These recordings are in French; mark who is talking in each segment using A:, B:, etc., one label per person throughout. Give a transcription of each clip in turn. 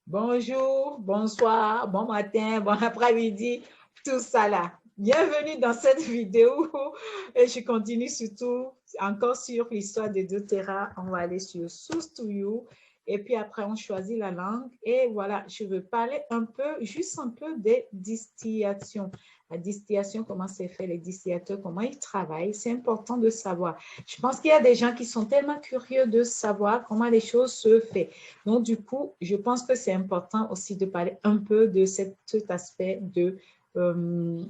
A: Bonjour, bonsoir, bon matin, bon après-midi, tout ça là. Bienvenue dans cette vidéo et je continue surtout encore sur l'histoire de doTERRA. On va aller sur Source to You et puis après on choisit la langue et voilà, je veux parler juste un peu des distillations. La distillation, comment c'est fait, les distillateurs, comment ils travaillent, c'est important de savoir. Je pense qu'il y a des gens qui sont tellement curieux de savoir comment les choses se font. Donc, du coup, je pense que c'est important aussi de parler un peu de cet aspect de nos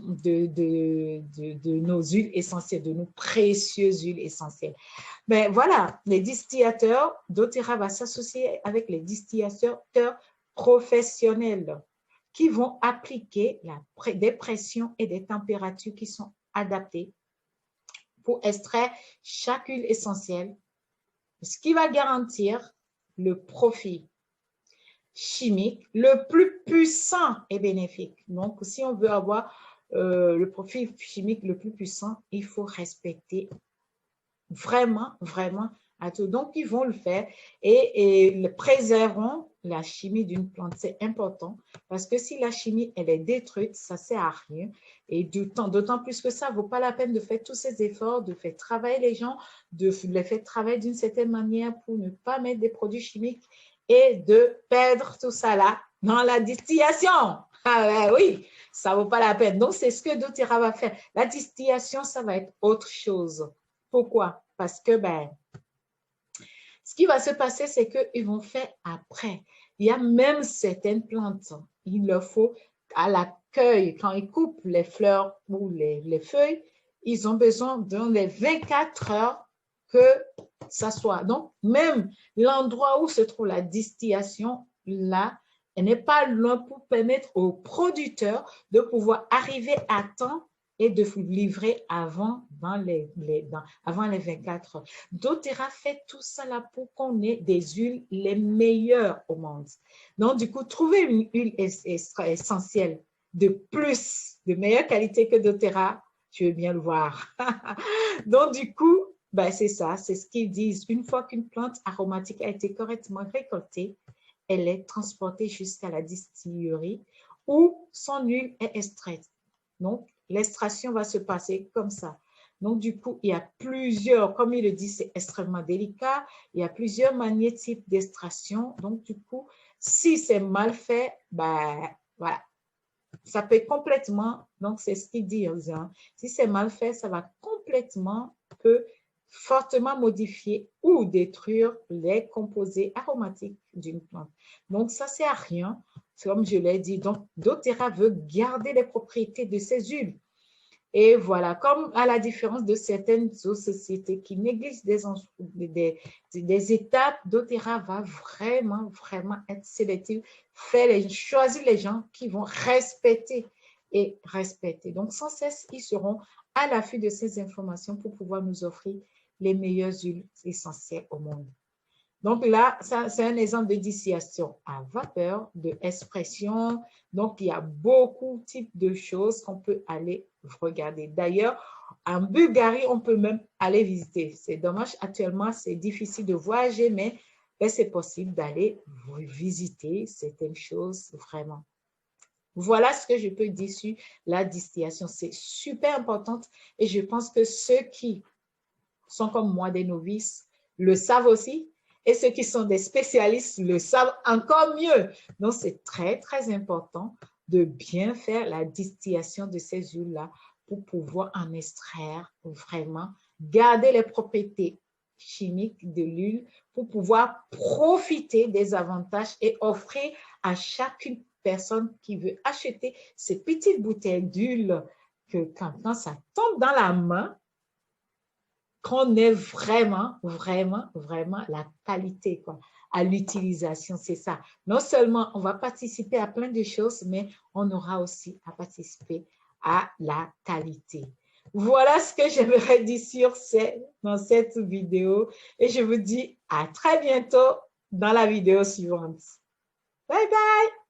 A: huiles essentielles, de nos précieuses huiles essentielles. Ben voilà, les distillateurs, doTERRA va s'associer avec les distillateurs professionnels qui vont appliquer des pressions et des températures qui sont adaptées pour extraire chaque huile essentielle, ce qui va garantir le profit chimique le plus puissant et bénéfique. Donc, si on veut avoir le profil chimique le plus puissant, il faut respecter vraiment à tout. Donc, ils vont le faire et le préserveront la chimie d'une plante. C'est important parce que si la chimie, elle est détruite, ça ne sert à rien. Et d'autant plus que ça ne vaut pas la peine de faire tous ces efforts, de faire travailler les gens, de les faire travailler d'une certaine manière pour ne pas mettre des produits chimiques et de perdre tout ça là dans la distillation. Ah oui, ça ne vaut pas la peine. Donc, c'est ce que doTERRA va faire. La distillation, ça va être autre chose. Pourquoi? Parce que ce qui va se passer, c'est qu'ils vont faire après. Il y a même certaines plantes, il leur faut à l'accueil, quand ils coupent les fleurs ou les feuilles, ils ont besoin dans les 24 heures que ça soit. Donc, même l'endroit où se trouve la distillation, là, elle n'est pas loin pour permettre aux producteurs de pouvoir arriver à temps et de vous livrer avant les 24 heures. doTERRA fait tout ça là pour qu'on ait des huiles les meilleures au monde. Donc, du coup, trouver une huile essentielle de meilleure qualité que doTERRA, je veux bien le voir. Donc, du coup, c'est ça, c'est ce qu'ils disent. Une fois qu'une plante aromatique a été correctement récoltée, elle est transportée jusqu'à la distillerie où son huile est extraite. Donc, l'extraction va se passer comme ça. Donc, du coup, il y a plusieurs, comme il le dit, c'est extrêmement délicat. Il y a plusieurs manières types d'extraction. Donc, du coup, si c'est mal fait, voilà, ça peut complètement, donc c'est ce qu'il dit, hein, si c'est mal fait, ça va complètement, peut fortement modifier ou détruire les composés aromatiques d'une plante. Donc, ça ne sert à rien, comme je l'ai dit. Donc, doTERRA veut garder les propriétés de ces huiles. Et voilà, comme à la différence de certaines autres sociétés qui négligent des étapes, doTERRA va vraiment être sélective, choisir les gens qui vont respecter. Donc, sans cesse, ils seront à l'affût de ces informations pour pouvoir nous offrir les meilleures huiles essentielles au monde. Donc là, c'est un exemple de distillation à vapeur, de expression. Donc, il y a beaucoup de types de choses qu'on peut aller regarder. D'ailleurs, en Bulgarie, on peut même aller visiter. C'est dommage, actuellement, c'est difficile de voyager, mais c'est possible d'aller visiter certaines choses vraiment. Voilà ce que je peux dire sur la distillation. C'est super important et je pense que ceux qui sont comme moi des novices le savent aussi. Et ceux qui sont des spécialistes le savent encore mieux. Donc, c'est très important de bien faire la distillation de ces huiles-là pour pouvoir en extraire vraiment, garder les propriétés chimiques de l'huile pour pouvoir profiter des avantages et offrir à chacune personne qui veut acheter ces petites bouteilles d'huile que quand ça tombe dans la main, qu'on ait vraiment la qualité à l'utilisation, c'est ça. Non seulement on va participer à plein de choses, mais on aura aussi à participer à la qualité. Voilà ce que j'aimerais dire dans cette vidéo et je vous dis à très bientôt dans la vidéo suivante. Bye bye!